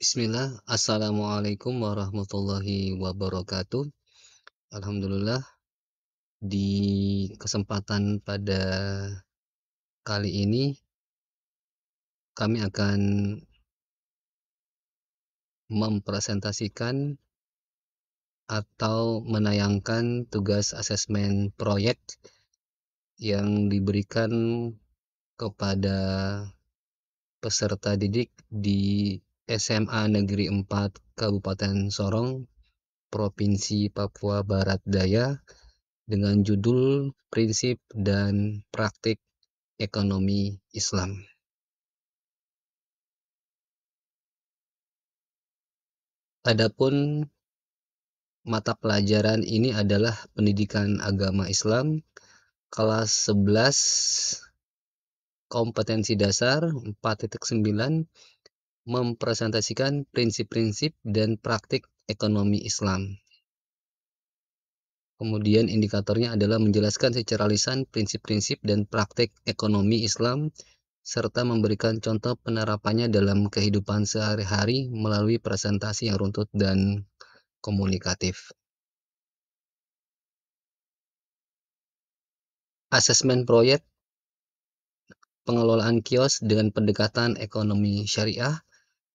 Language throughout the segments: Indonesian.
Bismillah, Assalamualaikum warahmatullahi wabarakatuh. Alhamdulillah, di kesempatan pada kali ini kami akan mempresentasikan atau menayangkan tugas asesmen proyek yang diberikan kepada peserta didik di SMA Negeri 4 Kabupaten Sorong, Provinsi Papua Barat Daya dengan judul Prinsip dan Praktik Ekonomi Islam. Adapun mata pelajaran ini adalah Pendidikan Agama Islam kelas 11 kompetensi dasar 4.9 mempresentasikan prinsip-prinsip dan praktik ekonomi Islam. Kemudian indikatornya adalah menjelaskan secara lisan prinsip-prinsip dan praktik ekonomi Islam serta memberikan contoh penerapannya dalam kehidupan sehari-hari melalui presentasi yang runtut dan komunikatif. Asesmen proyek pengelolaan kios dengan pendekatan ekonomi syariah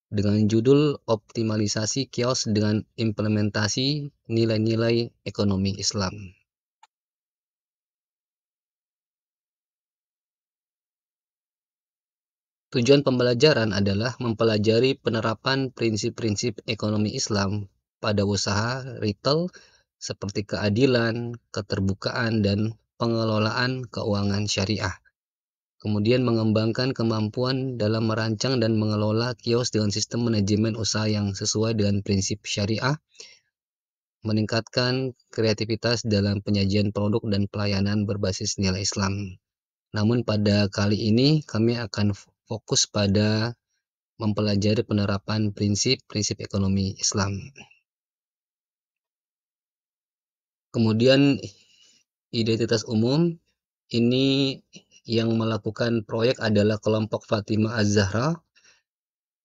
dengan judul Optimalisasi Kios dengan Implementasi Nilai-nilai Ekonomi Islam. Tujuan pembelajaran adalah mempelajari penerapan prinsip-prinsip ekonomi Islam pada usaha retail seperti keadilan, keterbukaan, dan pengelolaan keuangan syariah. Kemudian mengembangkan kemampuan dalam merancang dan mengelola kios dengan sistem manajemen usaha yang sesuai dengan prinsip syariah, meningkatkan kreativitas dalam penyajian produk dan pelayanan berbasis nilai Islam. Namun pada kali ini kami akan fokus pada mempelajari penerapan prinsip-prinsip ekonomi Islam. Kemudian identitas umum, ini yang melakukan proyek adalah kelompok Fatimah Az-Zahra.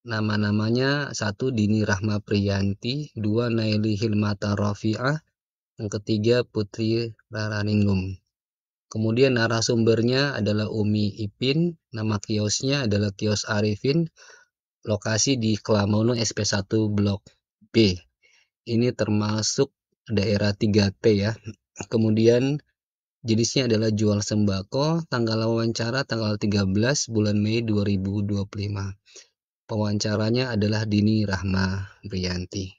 Nama-namanya 1 Dini Rahma Priyanti, 2 Naili Hilmata Rafi'ah, yang ketiga Putri Raraningrum. Kemudian narasumbernya adalah Umi Ipin, nama kiosnya adalah Kios Arifin, lokasi di Klamono SP1 Blok B. Ini termasuk daerah 3T ya. Kemudian jenisnya adalah jual sembako, tanggal wawancara tanggal 13 bulan Mei 2025. Pewawancaranya adalah Dini Rahma Brianti.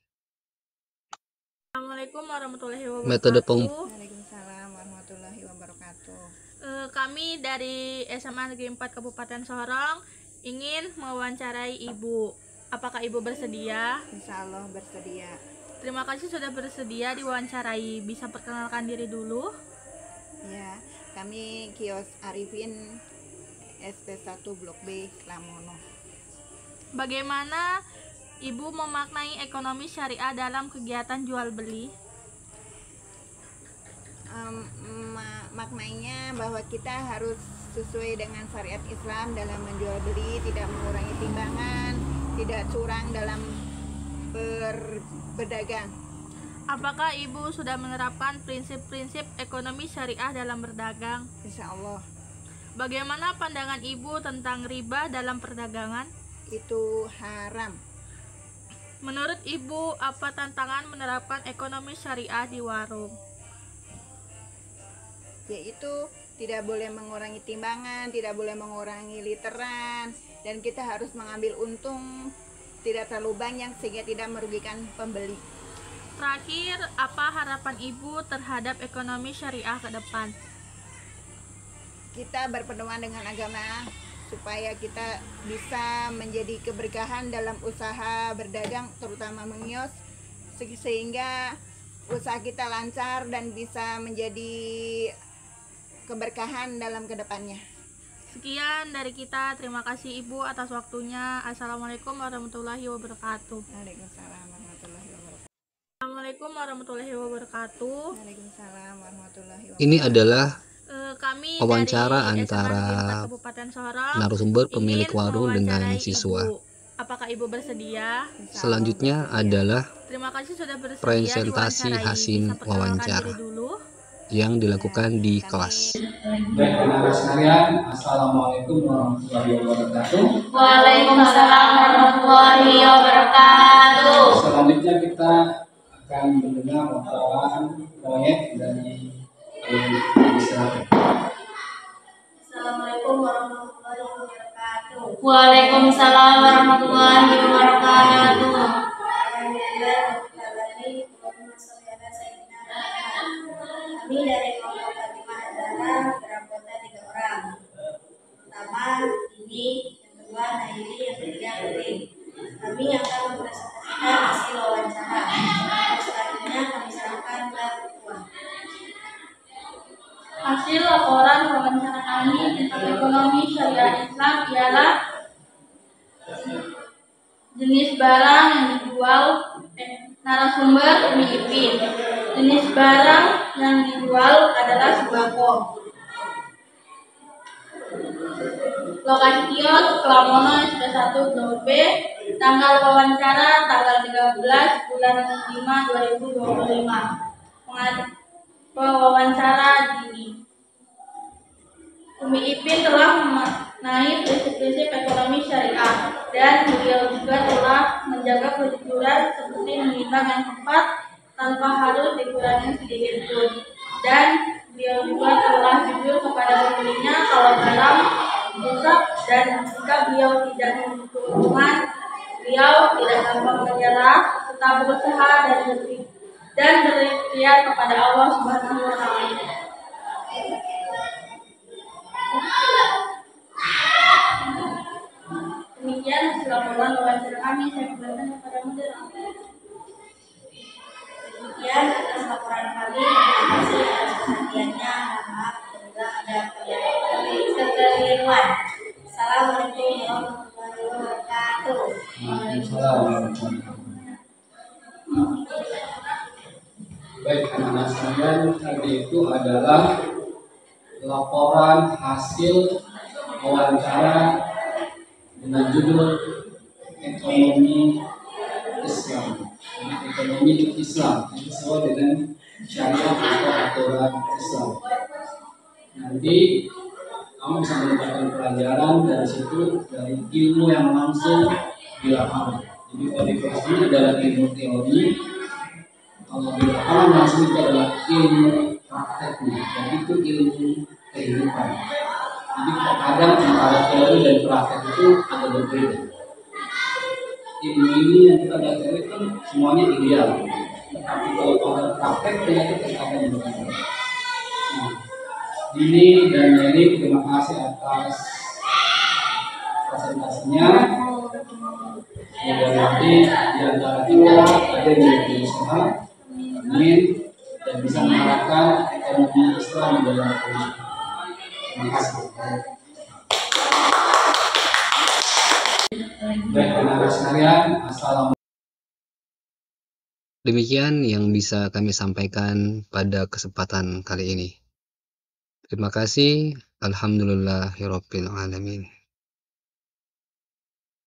Assalamualaikum warahmatullahi wabarakatuh. Metode Waalaikumsalam warahmatullahi wabarakatuh. Kami dari SMA Negeri 4 Kabupaten Sorong ingin mewawancarai Ibu. Apakah Ibu bersedia? Insya Allah bersedia. Terima kasih sudah bersedia diwawancarai. Bisa perkenalkan diri dulu? Ya, kami Kios Arifin SP1 Blok B Klamono. Bagaimana Ibu memaknai ekonomi syariah dalam kegiatan jual beli? Maknanya bahwa kita harus sesuai dengan syariat Islam dalam menjual beli, tidak mengurangi timbangan, tidak curang dalam berdagang. Apakah Ibu sudah menerapkan prinsip-prinsip ekonomi syariah dalam berdagang? Insya Allah. Bagaimana pandangan Ibu tentang riba dalam perdagangan? Itu haram. Menurut Ibu, apa tantangan menerapkan ekonomi syariah di warung? Yaitu tidak boleh mengurangi timbangan, tidak boleh mengurangi literan, dan kita harus mengambil untung tidak terlalu banyak sehingga tidak merugikan pembeli. Terakhir, apa harapan Ibu terhadap ekonomi syariah ke depan? Kita berpedoman dengan agama supaya kita bisa menjadi keberkahan dalam usaha berdagang, terutama mengios, sehingga usaha kita lancar dan bisa menjadi keberkahan dalam kedepannya. Sekian dari kita, terima kasih Ibu atas waktunya. Assalamualaikum warahmatullahi wabarakatuh. Waalaikumsalam warahmatullahi wabarakatuh. Assalamualaikum warahmatullahi wabarakatuh. Waalaikumsalam warahmatullahi wabarakatuh. Ini adalah Kami wawancara dari antara SMA Negeri 4 Kabupaten Sorong narasumber pemilik ingin warung dengan mewawancarai siswa. Ibu. Apakah Ibu bersedia? Selanjutnya adalah Terima kasih sudah bersedia presentasi diwawancarai. hasil Bisa perkenalkan wawancara diri dulu. yang dilakukan di kelas. Baik, anak-anak sekalian, Assalamualaikum warahmatullahi wabarakatuh. Waalaikumsalam warahmatullahi wabarakatuh. Selanjutnya kita akan mendengar laporan proyek dari Israel. Assalamualaikum warahmatullahi wabarakatuh. Waalaikumsalam warahmatullahi wabarakatuh. Kami dari kelompok Fatimah Azhara beranggota 3 orang. Pertama, ini, yang kedua, Naili, yang ketiga, Putri. Kami akan mempresentasikan hasil wawancara. Selanjutnya kami serahkan ke ketua. Hasil laporan wawancara kami tentang ekonomi syariah Islam ialah jenis barang yang dijual narasumber Umi Ipin. Jenis barang yang dijual adalah sembako. Lokasi kios Kelamono SP1 Blok B. Tanggal wawancara tanggal 13 bulan 5 2025. Pewawancara dini. Umi Ipin telah memaknai prinsip-prinsip ekonomi syariah dan beliau juga telah menjaga kejujuran seperti menimbang yang tepat tanpa harus dikurangi sedikit pun. Dan beliau juga telah jujur kepada pembelinya kalau barang rusak, dan jika beliau tidak memiliki keuntungan, beliau tidak gampang menyerah, tetap berusaha dan berikhtiar kepada Allah Subhanahu wa Ta'ala. Demikian hasil laporan wawancara kami. Saya kembalikan kepada moderator. Demikian atas laporan kami. Terima kasih atas perhatiannya. Mohon maaf apabila ada kekeliruan. Assalamualaikum warahmatullahi wabarakatuh. Waalaikumsalam warahmatullahi wabarakatuh. Baik, anak-anak sekalian, tadi itu adalah laporan hasil wawancara dengan judul ekonomi Islam. Ekonomi Islam sesuai dengan syariat atau aturan Islam. Nanti kamu bisa mendapatkan pelajaran dari situ, dari ilmu yang langsung di lapangan. Jadi kalau di kelas ini adalah ilmu teori, kalau di lapangan langsung itu adalah ilmu prakteknya, dan itu ilmu kehidupan. Jadi kadang antara teori dan praktek itu ada berbeda. Ilmu ini yang kita pelajari kan semuanya ideal, tapi kalau pada praktek ternyata terkadang berbeda. Nah, ini dan Neri, terima kasih atas presentasinya. Dan nanti di antara kita ada yang menjadi usaha, amin, dan bisa mengarahkan ekonomi Islam di dalam Indonesia. Terima kasih. Baik, anak-anak sekalian, assalamualaikum. Demikian yang bisa kami sampaikan pada kesempatan kali ini. Terima kasih. Alhamdulillahirabbil alamin.